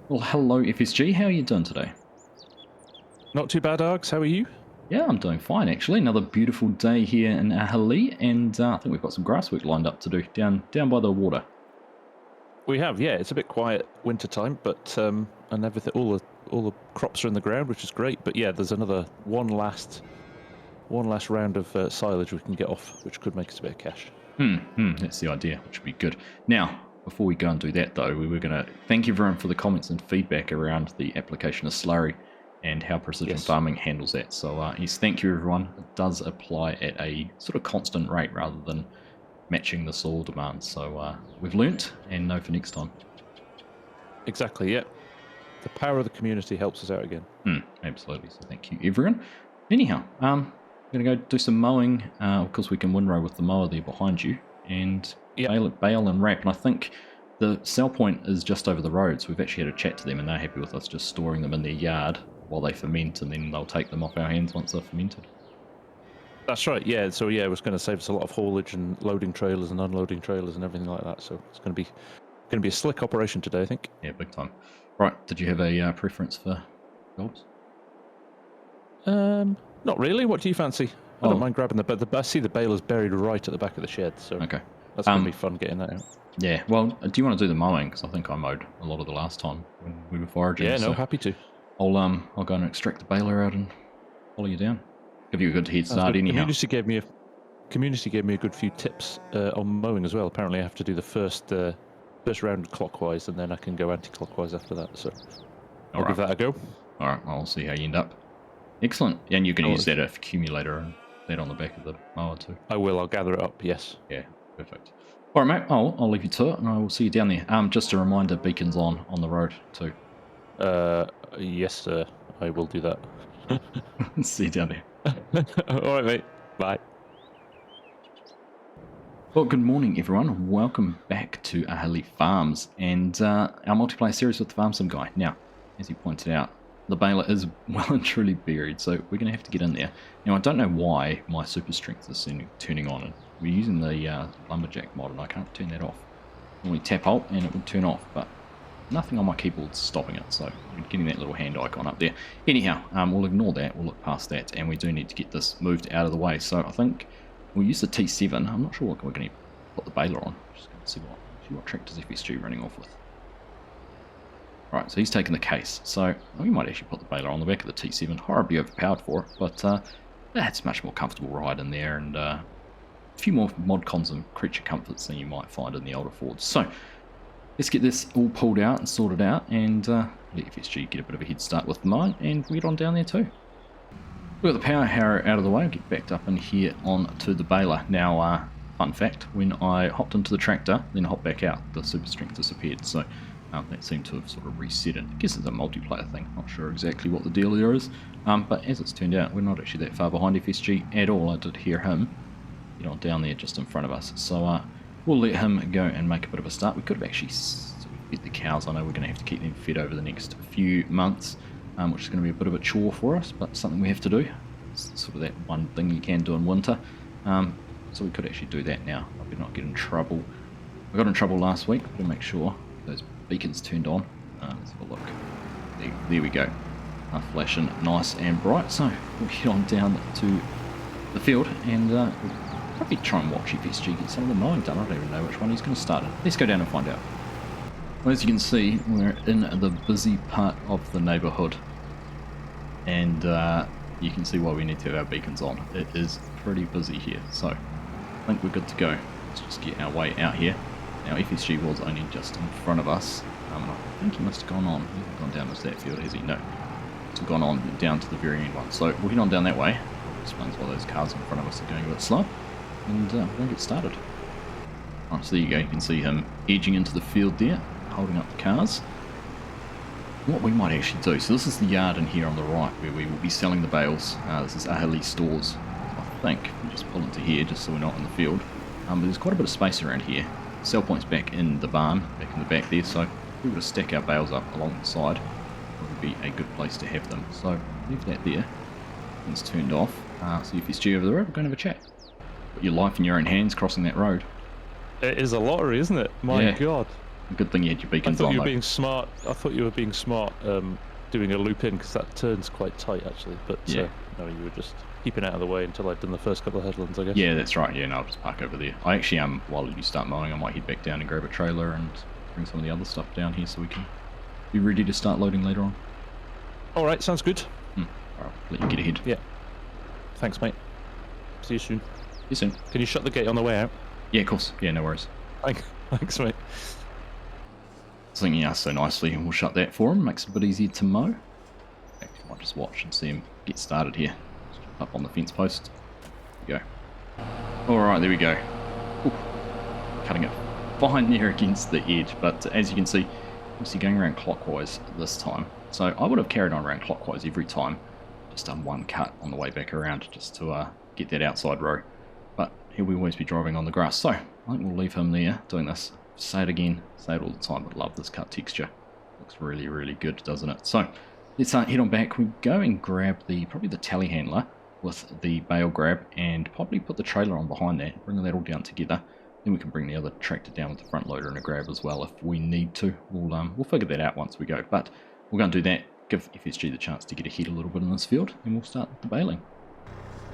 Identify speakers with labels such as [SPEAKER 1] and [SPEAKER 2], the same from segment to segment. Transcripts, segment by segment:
[SPEAKER 1] Well, hello FSG, how are you doing today?
[SPEAKER 2] Not too bad, Args. How are you?
[SPEAKER 1] Yeah, I'm doing fine actually. Another beautiful day here in Aghalee, and I think we've got some grasswork lined up to do down by the water.
[SPEAKER 2] We have, yeah. It's a bit quiet winter time, but and everything, all the crops are in the ground, which is great. But yeah, there's another one last round of silage we can get off, which could make us a bit of cash.
[SPEAKER 1] That's the idea, which would be good. Now, before we go and do that though, we were going to thank everyone for the comments and feedback around the application of slurry and how precision
[SPEAKER 2] Yes.
[SPEAKER 1] farming handles that. So yes, thank you everyone. It does apply at a sort of constant rate rather than matching the soil demand. So we've learnt and know for next time.
[SPEAKER 2] Exactly. Yeah. The power of the community helps us out again.
[SPEAKER 1] Absolutely. So thank you, everyone. Anyhow, I'm going to go do some mowing. Of course, we can windrow with the mower there behind you and bale and wrap. And I think the sell point is just over the road. So we've actually had a chat to them and they're happy with us just storing them in their yard while they ferment, and then they'll take them off our hands once they're fermented.
[SPEAKER 2] That's right. Yeah. So yeah, it was going to save us a lot of haulage and loading trailers and unloading trailers and everything like that. So it's going to be a slick operation today, I think.
[SPEAKER 1] Yeah, big time. Right. Did you have a preference for jobs?
[SPEAKER 2] Not really. What do you fancy? I don't mind grabbing I see the baler's buried right at the back of the shed, so
[SPEAKER 1] okay,
[SPEAKER 2] that's going to be fun getting that out.
[SPEAKER 1] Yeah, well, do you want to do the mowing? Because I think I mowed a lot of the last time when we were foraging.
[SPEAKER 2] Yeah, no, happy to.
[SPEAKER 1] I'll go and extract the baler out and follow you down. Give you a good head start anyhow.
[SPEAKER 2] Community gave me a good few tips on mowing as well. Apparently I have to do the first round clockwise and then I can go anti-clockwise after that, so I'll give that a go.
[SPEAKER 1] Alright, I'll see how you end up. Excellent. And you can use that accumulator and that on the back of the mower too.
[SPEAKER 2] I will, I'll gather it up, yes.
[SPEAKER 1] Yeah, perfect. Alright mate, I'll leave you to it and I will see you down there. Just a reminder, beacons on the road too.
[SPEAKER 2] Yes sir, I will do that.
[SPEAKER 1] See you down there.
[SPEAKER 2] Alright mate, bye.
[SPEAKER 1] Well, good morning everyone. Welcome back to Aghalee Farms and our multiplayer series with the Farm Sim guy. Now, as he pointed out, the baler is well and truly buried, so we're going to have to get in there. Now, I don't know why my super strength is turning on, and we're using the lumberjack mod, and I can't turn that off. Normally tap Alt and it would turn off, but nothing on my keyboard's stopping it, so I'm getting that little hand icon up there. Anyhow, we'll ignore that, we'll look past that, and we do need to get this moved out of the way. So I think we'll use the T7. I'm not sure what we're going to put the baler on. Just going to see what tractor's FSG running off with. Right, so he's taken the case, so we might actually put the baler on the back of the T7. Horribly overpowered for it, but that's a much more comfortable ride in there, and a few more mod cons and creature comforts than you might find in the older Fords. So let's get this all pulled out and sorted out, and let FSG get a bit of a head start with the mine, and we'll get on down there too. We've got the power harrow out of the way. I'll get backed up in here onto the baler. Now, fun fact, when I hopped into the tractor, then hopped back out, the super strength disappeared, so that seemed to have sort of reset it. I guess it's a multiplayer thing, not sure exactly what the deal there is, but as it's turned out, we're not actually that far behind FSG at all. I did hear him get on down there just in front of us, so we'll let him go and make a bit of a start. We could have actually sort of fed the cows. I know we're going to have to keep them fed over the next few months, which is going to be a bit of a chore for us, but something we have to do. It's sort of that one thing you can do in winter, so we could actually do that now. I better not get in trouble. I got in trouble last week, to make sure those beacons turned on. Let's have a look. There we go. Flashing nice and bright. So we'll head on down to the field and we'll probably try and watch FSG get some of the mowing done. I don't even know which one he's going to start in. Let's go down and find out. Well, as you can see, we're in the busy part of the neighbourhood, and you can see why we need to have our beacons on. It is pretty busy here, so I think we're good to go. Let's just get our way out here. Now FSG was only just in front of us, and I think he must have gone on. He hasn't gone down to that field, has he? No. He's gone on down to the very end one. So we'll head on down that way. That explains why those cars in front of us are going a bit slow. And we're going to get started. Alright, so there you go. You can see him edging into the field there, holding up the cars. What we might actually do, so this is the yard in here on the right where we will be selling the bales. This is Aghalee stores. I think we just pull into here just so we're not in the field. But there's quite a bit of space around here. Sell point's back in the barn, back in the back there, so if we were to stack our bales up along the side, it would be a good place to have them. So leave that there. It's turned off. So if it's G over the road, we're going to have a chat. Put your life in your own hands crossing that road.
[SPEAKER 2] It is a lottery, isn't it? My God.
[SPEAKER 1] Good thing you had your
[SPEAKER 2] I
[SPEAKER 1] beacons
[SPEAKER 2] thought
[SPEAKER 1] on,
[SPEAKER 2] you were
[SPEAKER 1] though.
[SPEAKER 2] being smart. I thought you were being smart doing a loop in because that turn's quite tight actually. But
[SPEAKER 1] Yeah.
[SPEAKER 2] no, you were just keeping out of the way until I'd done the first couple of headlands, I guess.
[SPEAKER 1] Yeah, that's right. Yeah, and I'll just park over there. I actually, while you start mowing, I might head back down and grab a trailer and bring some of the other stuff down here so we can be ready to start loading later on.
[SPEAKER 2] All right, sounds good.
[SPEAKER 1] All right, let you get ahead.
[SPEAKER 2] Yeah. Thanks, mate. See you soon.
[SPEAKER 1] See you soon.
[SPEAKER 2] Can you shut the gate on the way out?
[SPEAKER 1] Yeah, of course. Yeah, no worries.
[SPEAKER 2] Thanks, mate.
[SPEAKER 1] Singing us so nicely, and we'll shut that for him. Makes it a bit easier to mow. Actually, I might just watch and see him get started here. Just jump up on the fence post. There we go. Alright, there we go. Ooh, cutting it fine there against the edge, but as you can see, obviously going around clockwise this time. So I would have carried on around clockwise every time. Just done one cut on the way back around just to get that outside row. But he'll always be driving on the grass. So I think we'll leave him there doing this. Say it again, say it all the time, but love this cut texture. Looks really, really good, doesn't it? So let's head on back. We go and grab probably the telehandler with the bale grab and probably put the trailer on behind that, bring that all down together. Then we can bring the other tractor down with the front loader and a grab as well if we need to. We'll figure that out once we go, but we're going to do that, give FSG the chance to get ahead a little bit in this field, and we'll start the baling.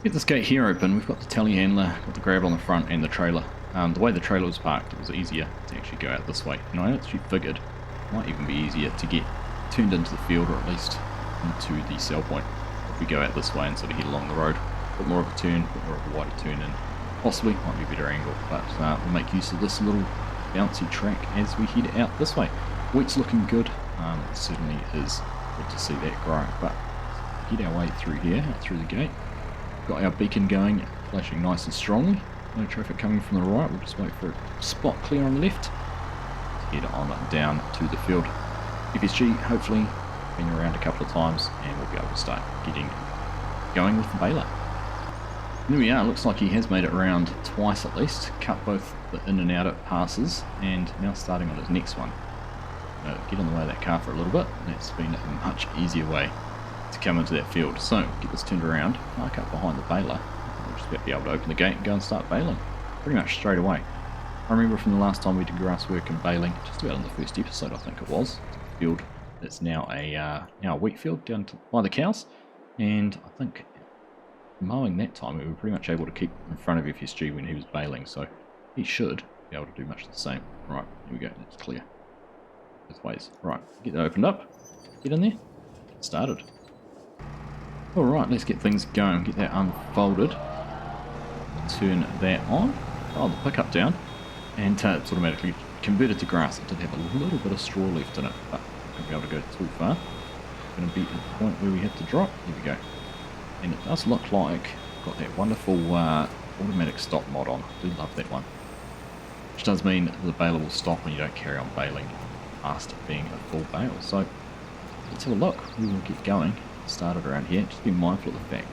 [SPEAKER 1] Get this gate here open. We've got the telehandler, got the grab on the front and the trailer. The way the trailer was parked, it was easier to actually go out this way. And I actually figured it might even be easier to get turned into the field, or at least into the sell point, if we go out this way and sort of head along the road. A bit more of a turn, a bit more of a wider turn, and possibly might be a better angle. But we'll make use of this little bouncy track as we head out this way. Wheat's looking good. It certainly is good to see that growing. But get our way through here, out through the gate. Got our beacon going, flashing nice and strongly. No traffic coming from the right. We'll just wait for a spot clear on the left. Head on down to the field. FSG hopefully been around a couple of times and we'll be able to start getting going with the baler. There we are. Looks like he has made it around twice at least. Cut both the in and out passes and now starting on his next one. Get in the way of that car for a little bit. That's been a much easier way to come into that field. So get this turned around, park up behind the baler. We'll just about be able to open the gate and go and start baling pretty much straight away. I remember from the last time we did grass work and baling, just about in the first episode I think it was, the field that's now a wheat field down by the cows, and I think mowing that time we were pretty much able to keep in front of FSG when he was baling, so he should be able to do much the same. Right, here we go, that's clear. Both ways. Right, get that opened up, get in there, get started. Alright, let's get things going, get that unfolded, turn that on, dial the pickup down, and it's automatically converted to grass. It did have a little bit of straw left in it, but I won't be able to go too far. It's going to be at the point where we have to drop. There we go. And it does look like got that wonderful automatic stop mod on. I do love that one. Which does mean the baler will stop when you don't carry on baling past it being a full bale. So let's have a look. We will get going. Started around here. Just be mindful of the fact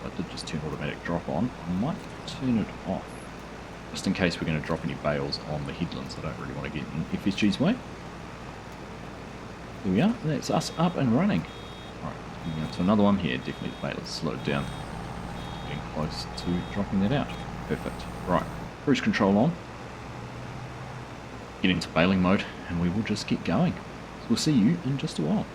[SPEAKER 1] I did just turn automatic drop on. I might turn it off, just in case we're going to drop any bales on the headlands. I don't really want to get in FSG's way. There we are, that's us up and running. Alright, moving on to another one here. Definitely the baler's slowed down. Getting close to dropping that out. Perfect. Right, cruise control on. Get into baling mode and we will just get going. So we'll see you in just a while.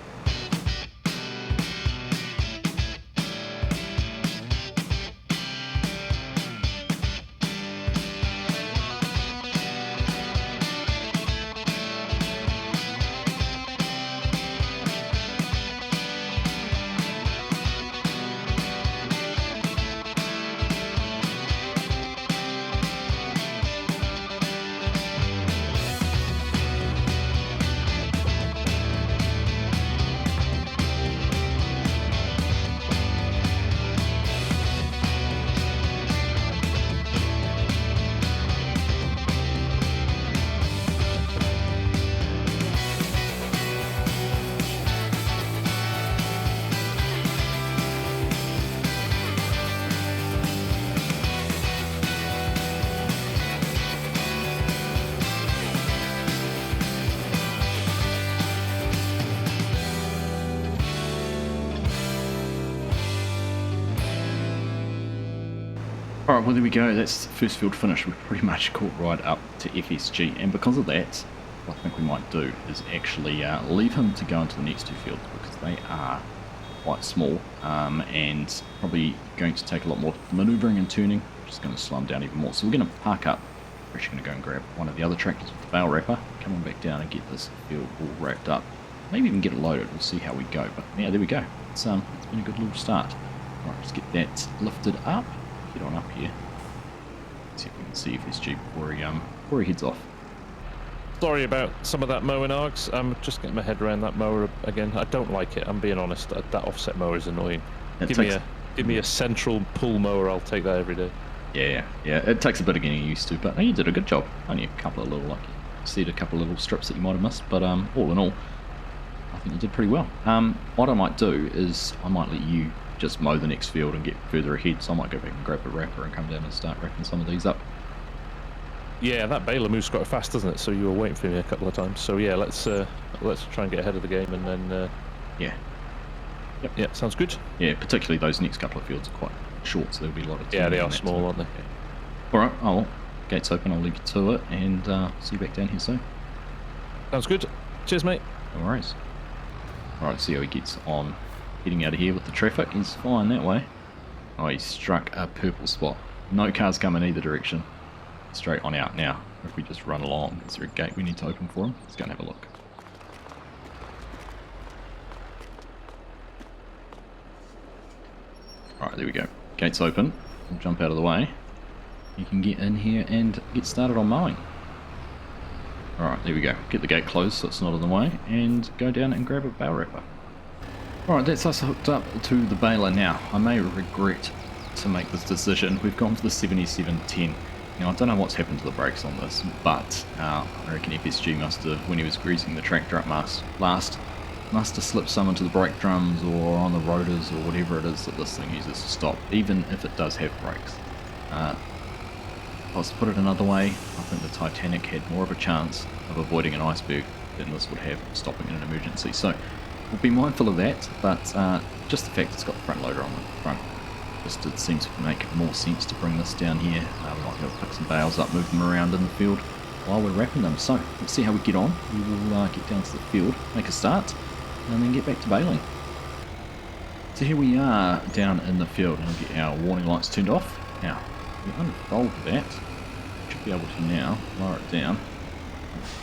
[SPEAKER 1] Alright, well there we go, that's the first field finish. We've pretty much caught right up to FSG, and because of that, what I think we might do is actually leave him to go into the next two fields because they are quite small and probably going to take a lot more manoeuvring and turning, which is going to slow him down even more. So we're going to park up. We're actually going to go and grab one of the other tractors with the bale wrapper, come on back down and get this field all wrapped up. Maybe even get it loaded. We'll see how we go. But yeah, there we go. It's been a good little start. Alright, let's get that lifted up. Get on up here. See if we can see FSG before he heads off.
[SPEAKER 2] Sorry about some of that mowing, Args. I'm just getting my head around that mower again. I don't like it. I'm being honest. That offset mower is annoying. Give me a central pull mower. I'll take that every day.
[SPEAKER 1] Yeah. It takes a bit of getting used to, but you did a good job. Only a couple of little, like you said, a couple of little strips that you might have missed, but all in all, I think you did pretty well. What I might do is I might let you just mow the next field and get further ahead, so I might go back and grab the wrapper and come down and start wrapping some of these up.
[SPEAKER 2] Yeah, that baler moves quite fast, doesn't it? So you were waiting for me a couple of times. So yeah, let's try and get ahead of the game, and then
[SPEAKER 1] yeah. Yep.
[SPEAKER 2] Yeah, sounds good.
[SPEAKER 1] Yeah, particularly those next couple of fields are quite short, so there'll be a lot of time.
[SPEAKER 2] Yeah, they are small, aren't they?
[SPEAKER 1] Yeah. Alright, well, gate's open, I'll leave you to it, and see you back down here soon.
[SPEAKER 2] Sounds good. Cheers, mate.
[SPEAKER 1] No worries. Alright, see how he gets on getting out of here with the traffic. He's fine that way. Oh, he struck a purple spot. No cars coming either direction. Straight on out now. If we just run along, is there a gate we need to open for him? Let's go and have a look. Alright, there we go. Gate's open. We'll jump out of the way. You can get in here and get started on mowing. Alright, there we go. Get the gate closed so it's not in the way, and go down and grab a bale wrapper. Alright, that's us hooked up to the baler now. I may regret to make this decision. We've gone for the 7710. Now, I don't know what's happened to the brakes on this, but I reckon FSG must have, when he was greasing the tractor up must have slipped some into the brake drums or on the rotors or whatever it is that this thing uses to stop, even if it does have brakes. Let's put it another way, I think the Titanic had more of a chance of avoiding an iceberg than this would have stopping in an emergency. So we'll be mindful of that, but just the fact it's got the front loader on the front, just it seems to make more sense to bring this down here. We might be able to pick some bales up, move them around in the field while we're wrapping them. So let's see how we get on. We will get down to the field, make a start, and then get back to baling. So here we are down in the field, and we'll get our warning lights turned off. Now, we unfold that. Should be able to now lower it down,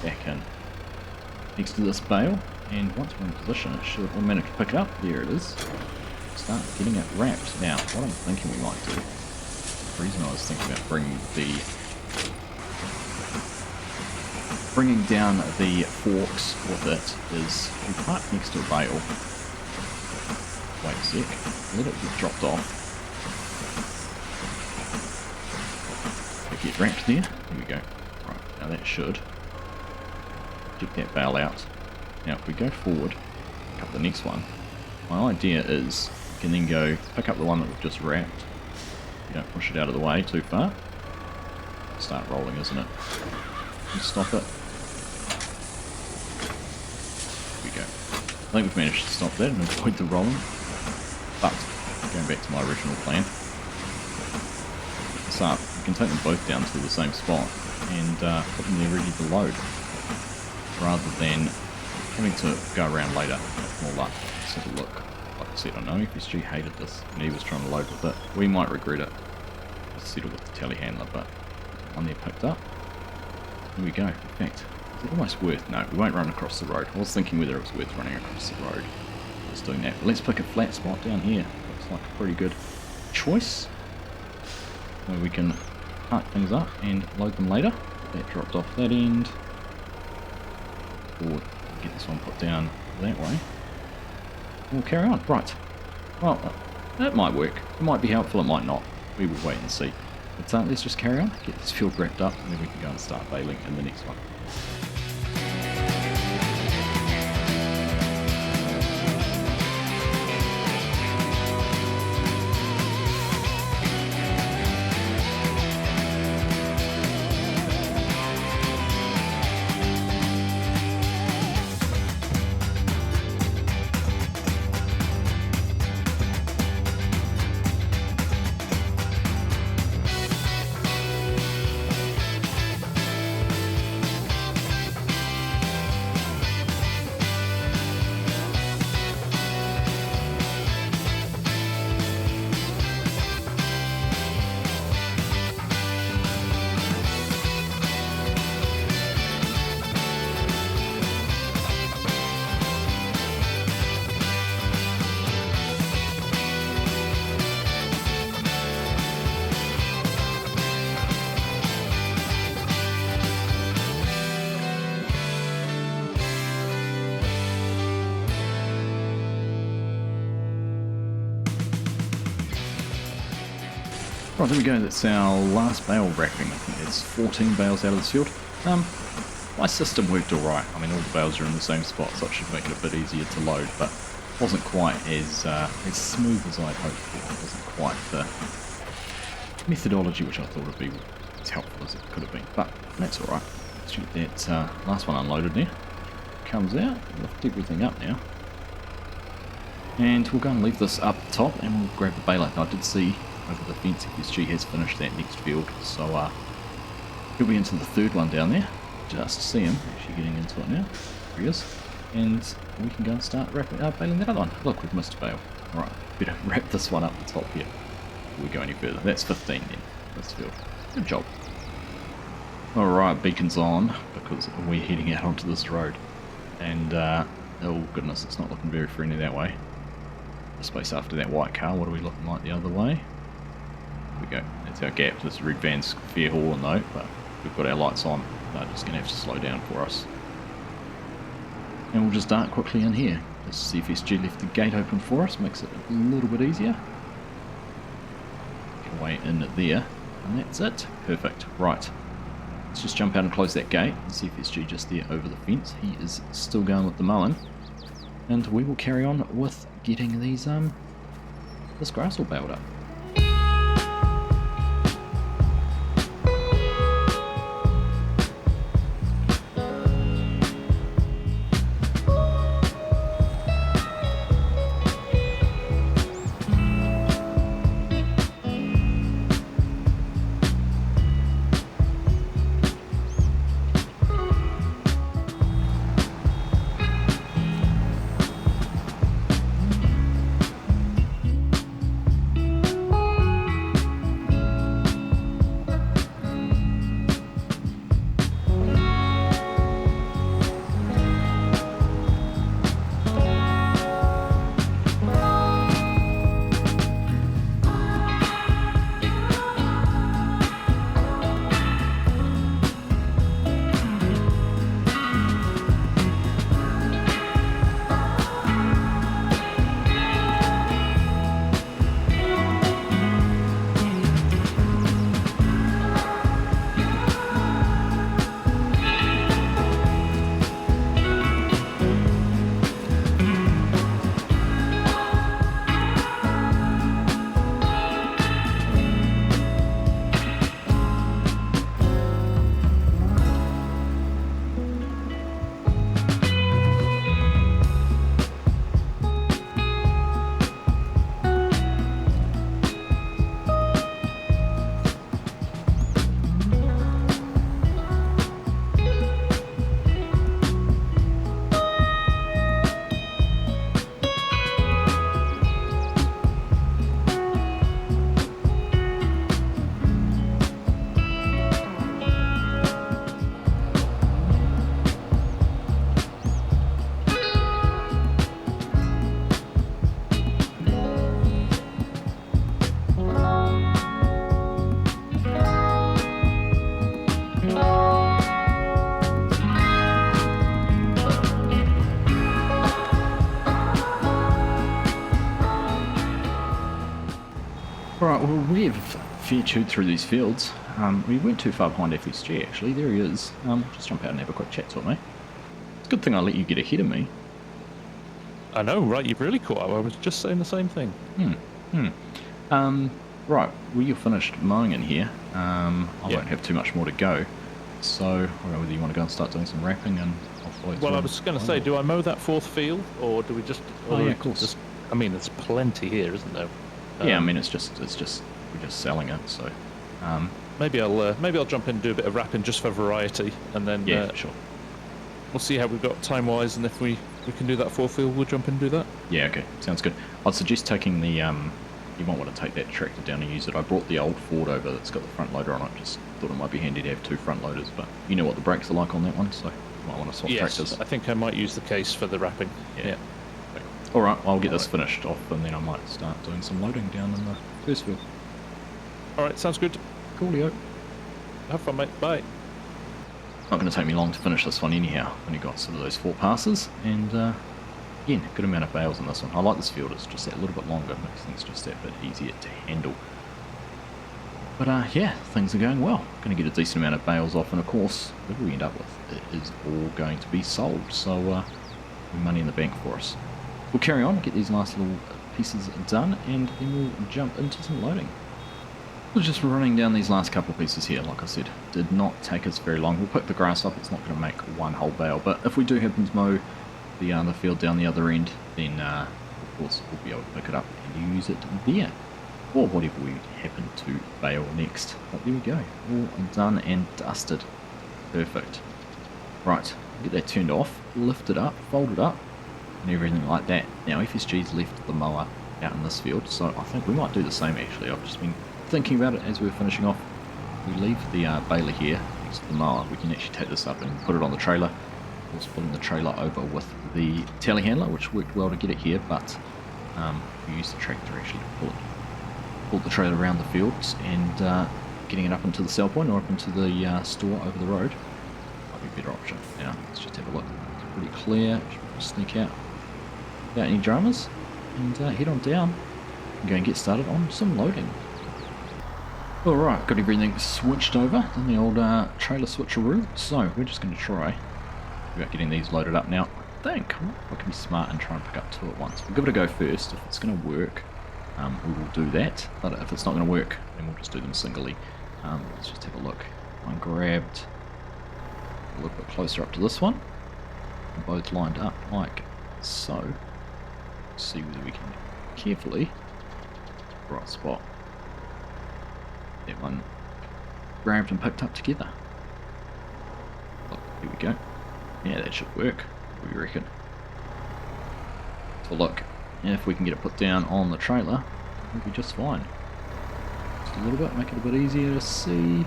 [SPEAKER 1] back in next to this bale, and once we're in position, it should automatically pick it up. There it is. Start getting it wrapped. Now, what I'm thinking we might do, the reason I was thinking about bringing down the forks with it is we park next to a bale. Wait a sec, let it get dropped off. Get wrapped there. There we go. Right, now that should get that bale out. Now if we go forward, pick up the next one, my idea is we can then go pick up the one that we've just wrapped. You don't push it out of the way too far. Start rolling, isn't it? And stop it. There we go. I think we've managed to stop that and avoid the rolling. But going back to my original plan. Up, you can take them both down to the same spot and put them there ready to load, rather than having to go around later. More luck. Let's have a look. Like I said, I know FSG hated this and he was trying to load with it. We might regret it. Let's settle with the telehandler, but one there picked up. Here we go. In fact, is it almost worth? No, we won't run across the road. I was thinking whether it was worth running across the road. Just doing that. But let's pick a flat spot down here. Looks like a pretty good choice, where we can park things up and load them later. That dropped off that end. Or get this one put down that way. We'll carry on. Right. Well, that might work. It might be helpful, it might not. We will wait and see. But let's just carry on, get this field wrapped up, and then we can go and start baling in the next one. Right, there we go. That's our last bale wrapping. I think there's 14 bales out of this field. My system worked alright. I mean, all the bales are in the same spot, so it should make it a bit easier to load, but wasn't quite as smooth as I'd hoped for. It wasn't quite the methodology which I thought would be as helpful as it could have been, but that's alright. Let's get that last one unloaded there. Comes out, lift everything up now. And we'll go and leave this up top and we'll grab the baler. Now, I did see over the fence FSG has finished that next field, so he'll be into the third one down there. Just see him actually getting into it now. There he is. And we can go and start baling that other one. Look, we've missed a bale. Alright, better wrap this one up the top here before we go any further. That's 15 then, this field. Good job. Alright, beacon's on because we're heading out onto this road. And, oh goodness, it's not looking very friendly that way. The space after that white car, what are we looking like the other way? There we go, that's our gap. This red van's fair hauling though, but we've got our lights on. They're just going to have to slow down for us. And we'll just dart quickly in here. This CFSG left the gate open for us, makes it a little bit easier. Get away in there, and that's it. Perfect. Right. Let's just jump out and close that gate. CFSG just there over the fence. He is still going with the mowing. And we will carry on with getting these this grass all baled up. Right, well, we've featured through these fields. We weren't too far behind FSG actually. There he is. Just jump out and have a quick chat to me. It's a good thing I let you get ahead of me.
[SPEAKER 2] I know, right? You've really caught up. I was just saying the same thing.
[SPEAKER 1] Right, well, you're finished mowing in here. I won't have too much more to go. So, I don't know whether you want to go and start doing some wrapping and I'll follow through.
[SPEAKER 2] Well, I was going to say, do I mow that fourth field, or do we just?
[SPEAKER 1] Oh yeah, of course.
[SPEAKER 2] Just, I mean, there's plenty here, isn't there?
[SPEAKER 1] Yeah, I mean, it's just we're just selling it. So,
[SPEAKER 2] maybe I'll jump in and do a bit of wrapping just for variety, and then
[SPEAKER 1] sure.
[SPEAKER 2] We'll see how we've got time wise, and if we can do that fourth field, we'll jump in and do that.
[SPEAKER 1] Yeah, okay, sounds good. I'd suggest taking the you might want to take that tractor down and use it. I brought the old Ford over that's got the front loader on it. Just thought it might be handy to have two front loaders, but you know what the brakes are like on that one, so you might want to swap tractors.
[SPEAKER 2] I think I might use the case for the wrapping. Yeah.
[SPEAKER 1] All right, I'll get this finished off, and then I might start doing some loading down in the first field.
[SPEAKER 2] All right, sounds good.
[SPEAKER 1] Coolio.
[SPEAKER 2] Have fun, mate. Bye.
[SPEAKER 1] Not going to take me long to finish this one anyhow. Only got sort of those 4 passes, and again, good amount of bales in this one. I like this field. It's just that little bit longer. Makes things just that bit easier to handle. But yeah, things are going well. Going to get a decent amount of bales off, and of course, whatever we end up with, it is all going to be sold. So money in the bank for us. We'll carry on, get these nice little pieces done, and then we'll jump into some loading. We're just running down these last couple of pieces here. Like I said, did not take us very long. We'll pick the grass up. It's not going to make one whole bale, but if we do happen to mow the field down the other end, then of course we'll be able to pick it up and use it there, or whatever we happen to bale next. But there we go, all done and dusted. Perfect. Right, get that turned off, lift it up, fold it up, and everything like that. Now FSG's left the mower out in this field, so I think we might do the same actually. I've just been thinking about it as we were finishing off. We leave the baler here next to the mower. We can actually take this up and put it on the trailer. Of course, putting the trailer over with the telehandler, which worked well to get it here, but we used the tractor actually to pull the trailer around the fields, and getting it up into the sell point or up into the store over the road might be a better option. Now let's just have a look. It's pretty clear. Should sneak out without any dramas and head on down and go and get started on some loading. Alright, got everything switched over in the old trailer switcheroo, so we're just going to try about getting these loaded up now. I think I can be smart and try and pick up two at once. We'll give it a go first. If it's going to work, we will do that, but if it's not going to work, then we'll just do them singly. Let's just have a look. I grabbed a little bit closer up to this one, and both lined up like so. Let's see whether we can carefully, right spot, that one grabbed and picked up together. Look, here we go. Yeah, that should work. What do you reckon? So look, if we can get it put down on the trailer, we'll be just fine. Just a little bit, make it a bit easier to see.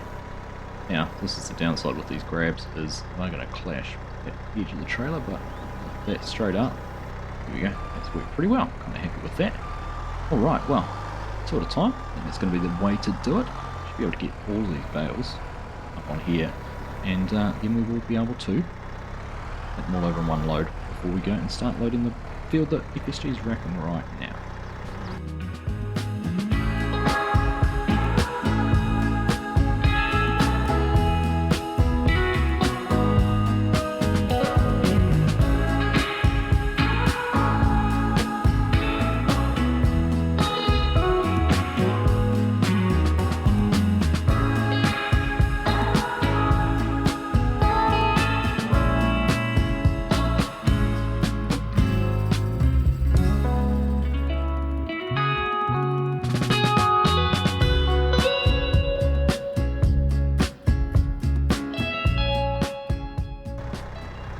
[SPEAKER 1] Now, this is the downside with these grabs, is they're going to clash with the edge of the trailer, but that straight up, here we go, that's worked pretty well. Kind of happy with that. Alright, well, two at a time. I think that's going to be the way to do it. Should be able to get all of these bales up on here, and then we will be able to put them all over in one load before we go and start loading the field that FSG is wrapping right now.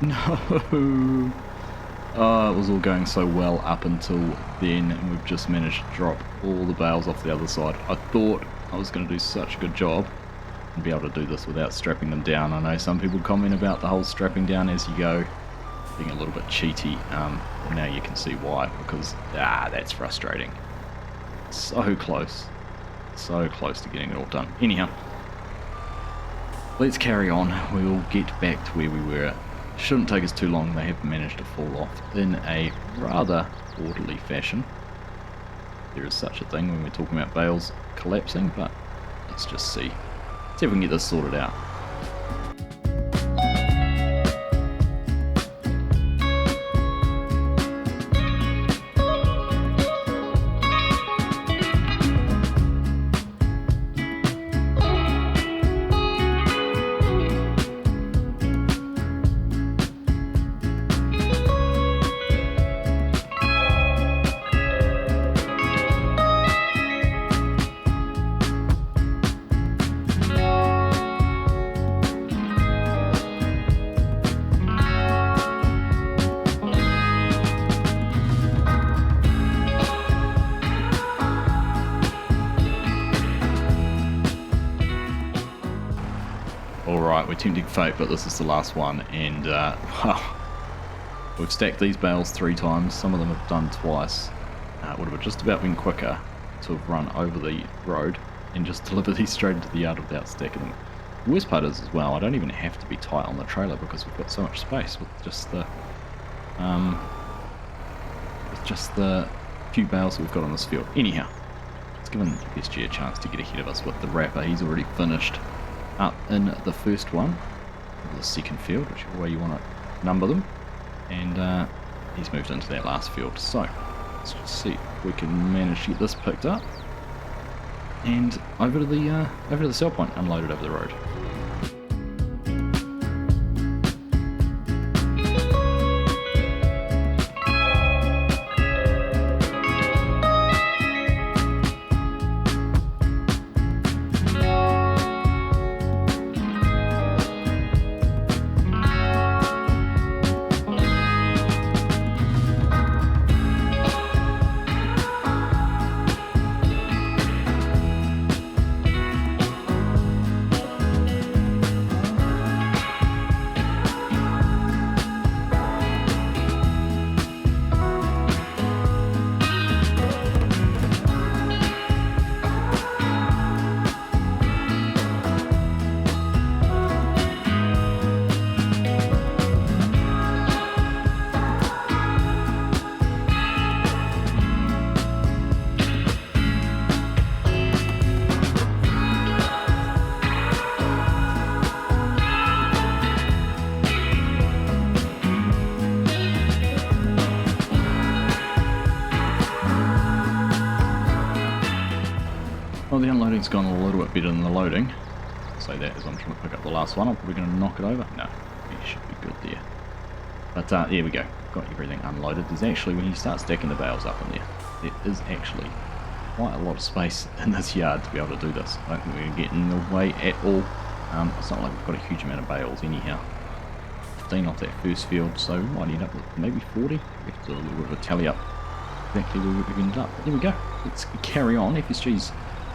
[SPEAKER 1] No! Oh, it was all going so well up until then, and we've just managed to drop all the bales off the other side. I thought I was going to do such a good job and be able to do this without strapping them down. I know some people comment about the whole strapping down as you go being a little bit cheaty, and now you can see why, because that's frustrating. So close to getting it all done. Anyhow, let's carry on. We'll get back to where we were. Shouldn't take us too long. They have managed to fall off in a rather orderly fashion. There is such a thing when we're talking about bales collapsing, but let's just see if we can get this sorted out. Alright, we're tempting fate, but this is the last one, and well, we've stacked these bales 3 times, some of them have done twice. It would have just about been quicker to have run over the road and just deliver these straight into the yard without stacking them. The worst part is as well, I don't even have to be tight on the trailer because we've got so much space with just the few bales that we've got on this field. Anyhow, let's given PSG a chance to get ahead of us with the wrapper. He's already finished up in the first one, or the second field, whichever way you want to number them, and he's moved into that last field. So let's just see if we can manage to get this picked up and over to the sell point, unloaded over the road. Well, the unloading's gone a little bit better than the loading. I'll say that as I'm trying to pick up the last one. I'm probably going to knock it over. No, it should be good there. But there we go. Got everything unloaded. There's actually, when you start stacking the bales up in there, there is actually quite a lot of space in this yard to be able to do this. I don't think we're going to get in the way at all. It's not like we've got a huge amount of bales anyhow. 15 off that first field, so we might end up with maybe 40. We have to do a little bit of a tally up exactly where we've ended up. But there we go. Let's carry on. FSG's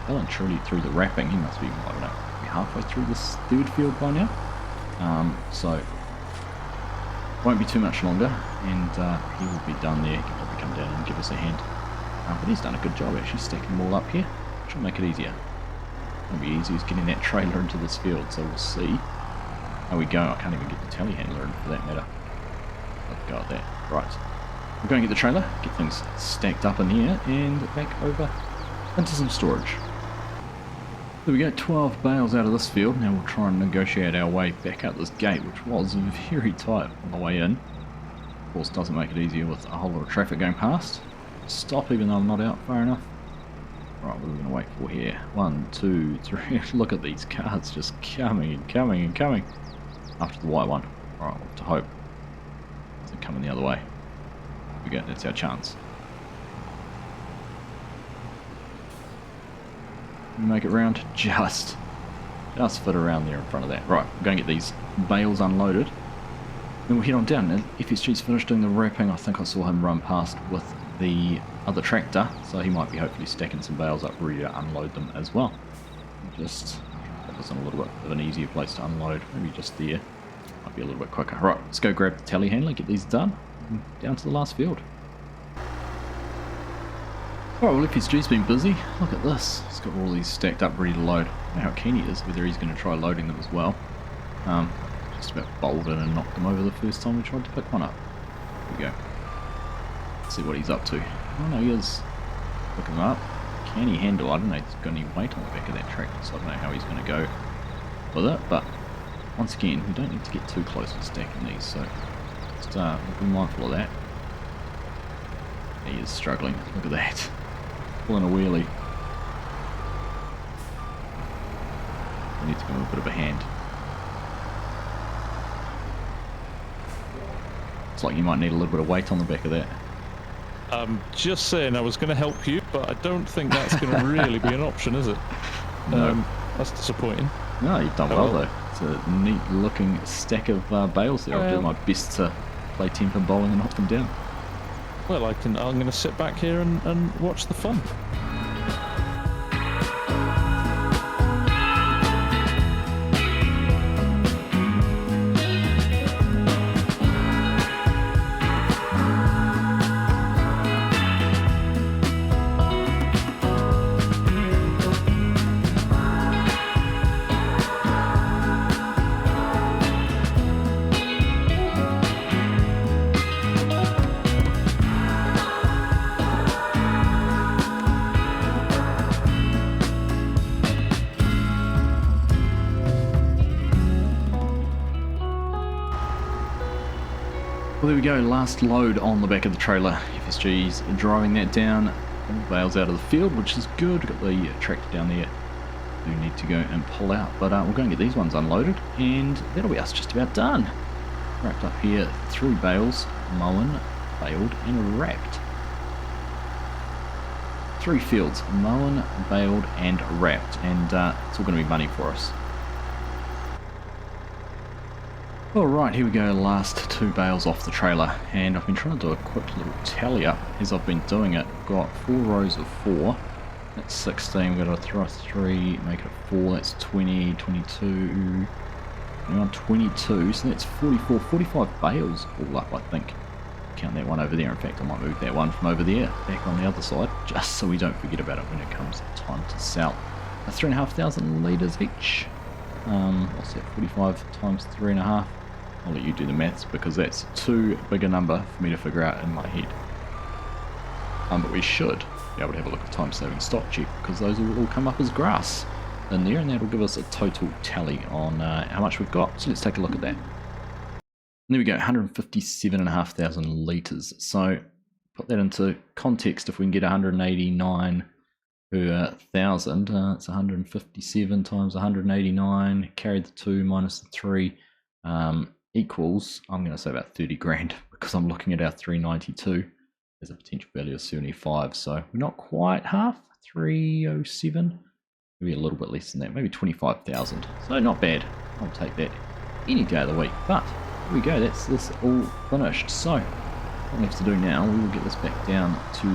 [SPEAKER 1] well and truly through the wrapping. He must be, I don't know, halfway through this third field by now. So won't be too much longer, and he will be done there. He can probably come down and give us a hand. But he's done a good job actually stacking them all up here. Should make it easier. It'll be easy as getting that trailer into this field, so we'll see how we go. I can't even get the telehandler in for that matter. Let's go at that. Right. We're going to get the trailer, get things stacked up in here, and back over into some storage. There we go, 12 bales out of this field. Now we'll try and negotiate our way back out this gate, which was very tight on the way in. Of course, doesn't make it easier with a whole lot of traffic going past. Stop even though I'm not out far enough. Right, what are we going to wait for here? 1, 2, 3. Look at these cars just coming and coming and coming. After the white one. Right, what to hope. They're coming the other way. Here we go, that's our chance. Make it round, just fit around there in front of that. Right, we're going to get these bales unloaded. Then we'll head on down. And FSG's finished doing the wrapping. I think I saw him run past with the other tractor, so he might be hopefully stacking some bales up ready to unload them as well. Just put this in a little bit of an easier place to unload, maybe just there. Might be a little bit quicker. Right, let's go grab the telehandler, get these done, and down to the last field. Alright, well FSG's been busy. Look at this. He's got all these stacked up ready to load. I don't know how keen he is, whether he's going to try loading them as well. Just about bowled in and knocked them over the first time we tried to pick one up. Here we go. Let's see what he's up to. Oh no, he is picking them up. Can he handle? I don't know if he's got any weight on the back of that tractor, so I don't know how he's going to go with it. But once again, we don't need to get too close with stacking these, so just be mindful of that. He is struggling. Look at that. Pulling a wheelie. We need to give him a bit of a hand. It's like you might need a little bit of weight on the back of that.
[SPEAKER 2] Just saying, I was going to help you, but I don't think that's going to really be an option, is it?
[SPEAKER 1] No.
[SPEAKER 2] That's disappointing.
[SPEAKER 1] No, you've done well though. It's a neat looking stack of bales there. I'll do my best to play temper bowling and knock them down.
[SPEAKER 2] Well, I'm going to sit back here and watch the fun.
[SPEAKER 1] Well, there we go, last load on the back of the trailer. FSG's driving that down, all bales out of the field, which is good. Got the tractor down there. Do need to go and pull out, but we'll go and get these ones unloaded, and that'll be us just about done. Wrapped up here, 3 bales, mown, baled, and wrapped. 3 fields, mown, baled, and wrapped, and it's all going to be money for us. Alright, here we go, last 2 bales off the trailer, and I've been trying to do a quick little tally up as I've been doing it. I've got 4 rows of 4, that's 16, we've got to throw 3, make it a 4, that's 20, 22, 21, 22, so that's 44, 45 bales all up, I think. Count that one over there. In fact, I might move that one from over there back on the other side, just so we don't forget about it when it comes time to sell. 3,500 litres each. What's that, 45 times 3.5? I'll let you do the maths because that's too big a number for me to figure out in my head. But we should be able to have a look at time saving stock check, because those will all come up as grass in there, and that'll give us a total tally on how much we've got. So let's take a look at that. And there we go, 157,500 litres. So put that into context, if we can get 189 per 1,000, it's 157 times 189, carry the 2 minus the 3, equals, I'm going to say about 30 grand, because I'm looking at our 392 as a potential value of 75. So we're not quite half, 307, maybe a little bit less than that, maybe 25,000. So not bad, I'll take that any day of the week. But here we go, that's this all finished. So what we have to do now, we will get this back down to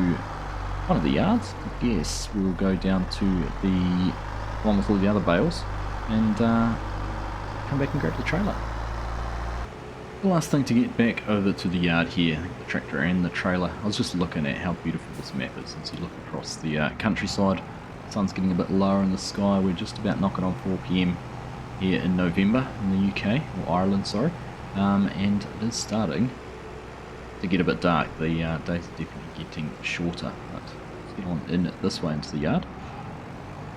[SPEAKER 1] one of the yards. I guess we will go down to the one with all the other bales and come back and grab the trailer. The last thing to get back over to the yard here, the tractor and the trailer. I was just looking at how beautiful this map is as you look across the countryside. The sun's getting a bit lower in the sky. We're just about knocking on 4 PM here in November in the UK, or Ireland, sorry. And it is starting to get a bit dark. The days are definitely getting shorter. But let's get on in this way into the yard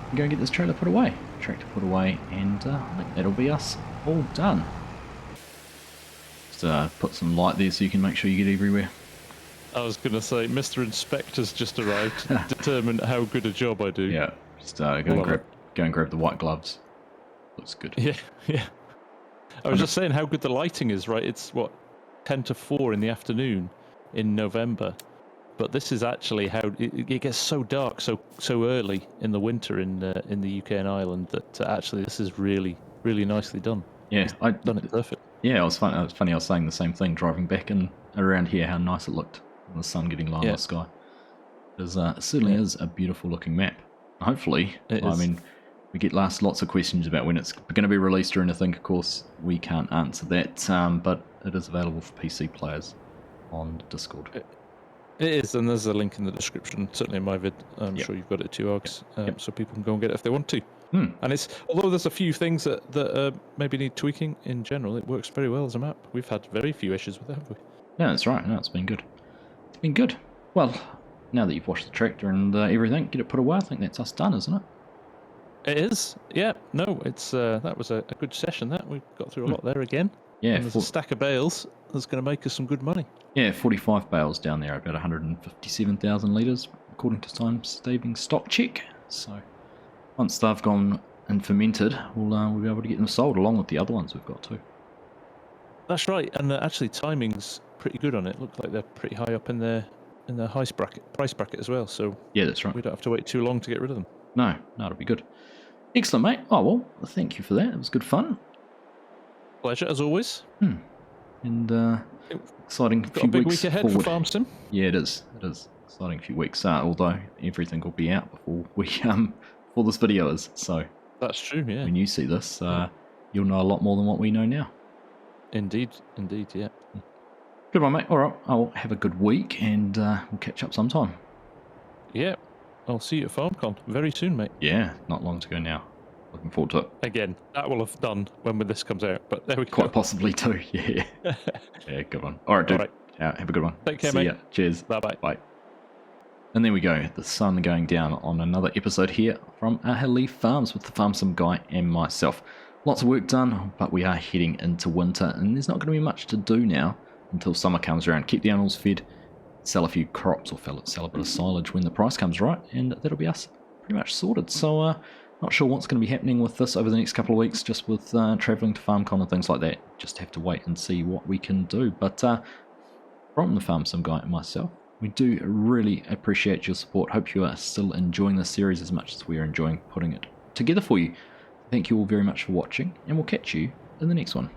[SPEAKER 1] and go and get this trailer put away. Tractor put away, and I think that'll be us all done. Just put some light there so you can make sure you get everywhere.
[SPEAKER 2] I was going to say, Mr. Inspector's just arrived to determine how good a job I do.
[SPEAKER 1] Yeah, just go and grab the white gloves. Looks good.
[SPEAKER 2] Yeah, yeah. I was just saying how good the lighting is, right? It's, what, 10 to 4 in the afternoon in November. But this is actually how it gets so dark so early in the winter in the UK and Ireland that actually this is really, really nicely done.
[SPEAKER 1] Yeah, I've
[SPEAKER 2] done it perfect.
[SPEAKER 1] Yeah, it was funny. I was saying the same thing driving back in around here. How nice it looked, and the sun getting low in the sky. It certainly is a beautiful looking map. Hopefully, I mean, we get lots of questions about when it's going to be released or anything. Of course, we can't answer that, but it is available for PC players on Discord.
[SPEAKER 2] It is, and there's a link in the description, certainly in my vid. I'm sure you've got it too, Args, so people can go and get it if they want to. And it's, although there's a few things that maybe need tweaking, in general, it works very well as a map. We've had very few issues with it, have we?
[SPEAKER 1] Yeah, that's right. No, it's been good. It's been good. Well, now that you've washed the tractor and everything, get it put away, I think that's us done, isn't it? It
[SPEAKER 2] is. Yeah. No, it's that was a good session. That we got through a lot there again.
[SPEAKER 1] Yeah.
[SPEAKER 2] And there's a stack of bales that's going to make us some good money. Yeah,
[SPEAKER 1] 45 bales down there, about 157,000 litres, according to time saving stock check. So once they've gone and fermented, we'll be able to get them sold along with the other ones we've got too.
[SPEAKER 2] That's right, and actually timing's pretty good on it. Looks like they're pretty high up in their price bracket as well. So
[SPEAKER 1] yeah, that's right.
[SPEAKER 2] We don't have to wait too long to get rid of them.
[SPEAKER 1] No, it'll be good. Excellent, mate. Oh well, thank you for that. It was good fun.
[SPEAKER 2] Pleasure as always.
[SPEAKER 1] And exciting
[SPEAKER 2] got
[SPEAKER 1] few
[SPEAKER 2] a big
[SPEAKER 1] weeks
[SPEAKER 2] week ahead
[SPEAKER 1] forward.
[SPEAKER 2] for Farm Sim.
[SPEAKER 1] Yeah, it is. It is exciting few weeks. Although everything will be out before we before this video is. So
[SPEAKER 2] that's true. Yeah.
[SPEAKER 1] When you see this, you'll know a lot more than what we know now.
[SPEAKER 2] Indeed. Yeah.
[SPEAKER 1] Good one, mate. All right. I'll have a good week, and we'll catch up sometime.
[SPEAKER 2] Yeah. I'll see you at FarmCon very soon, mate.
[SPEAKER 1] Yeah, not long to go now. Looking forward to it.
[SPEAKER 2] Again, that will have done when this comes out, but there we go.
[SPEAKER 1] Quite possibly too, yeah. Yeah, good one. All right, dude. All right. Have a good one.
[SPEAKER 2] Take care,
[SPEAKER 1] See
[SPEAKER 2] mate.
[SPEAKER 1] ya. Cheers.
[SPEAKER 2] Bye-bye.
[SPEAKER 1] Bye. And there we go. The sun going down on another episode here from Aghalee Farms with the Farm Sim guy and myself. Lots of work done, but we are heading into winter, and there's not going to be much to do now until summer comes around. Keep the animals fed, sell a few crops, or sell a bit of silage when the price comes right, and that'll be us pretty much sorted. So not sure what's going to be happening with this over the next couple of weeks, just with travelling to FarmCon and things like that. Just have to wait and see what we can do. But from the Farm Sim Guy and myself, we do really appreciate your support. Hope you are still enjoying this series as much as we are enjoying putting it together for you. Thank you all very much for watching, and we'll catch you in the next one.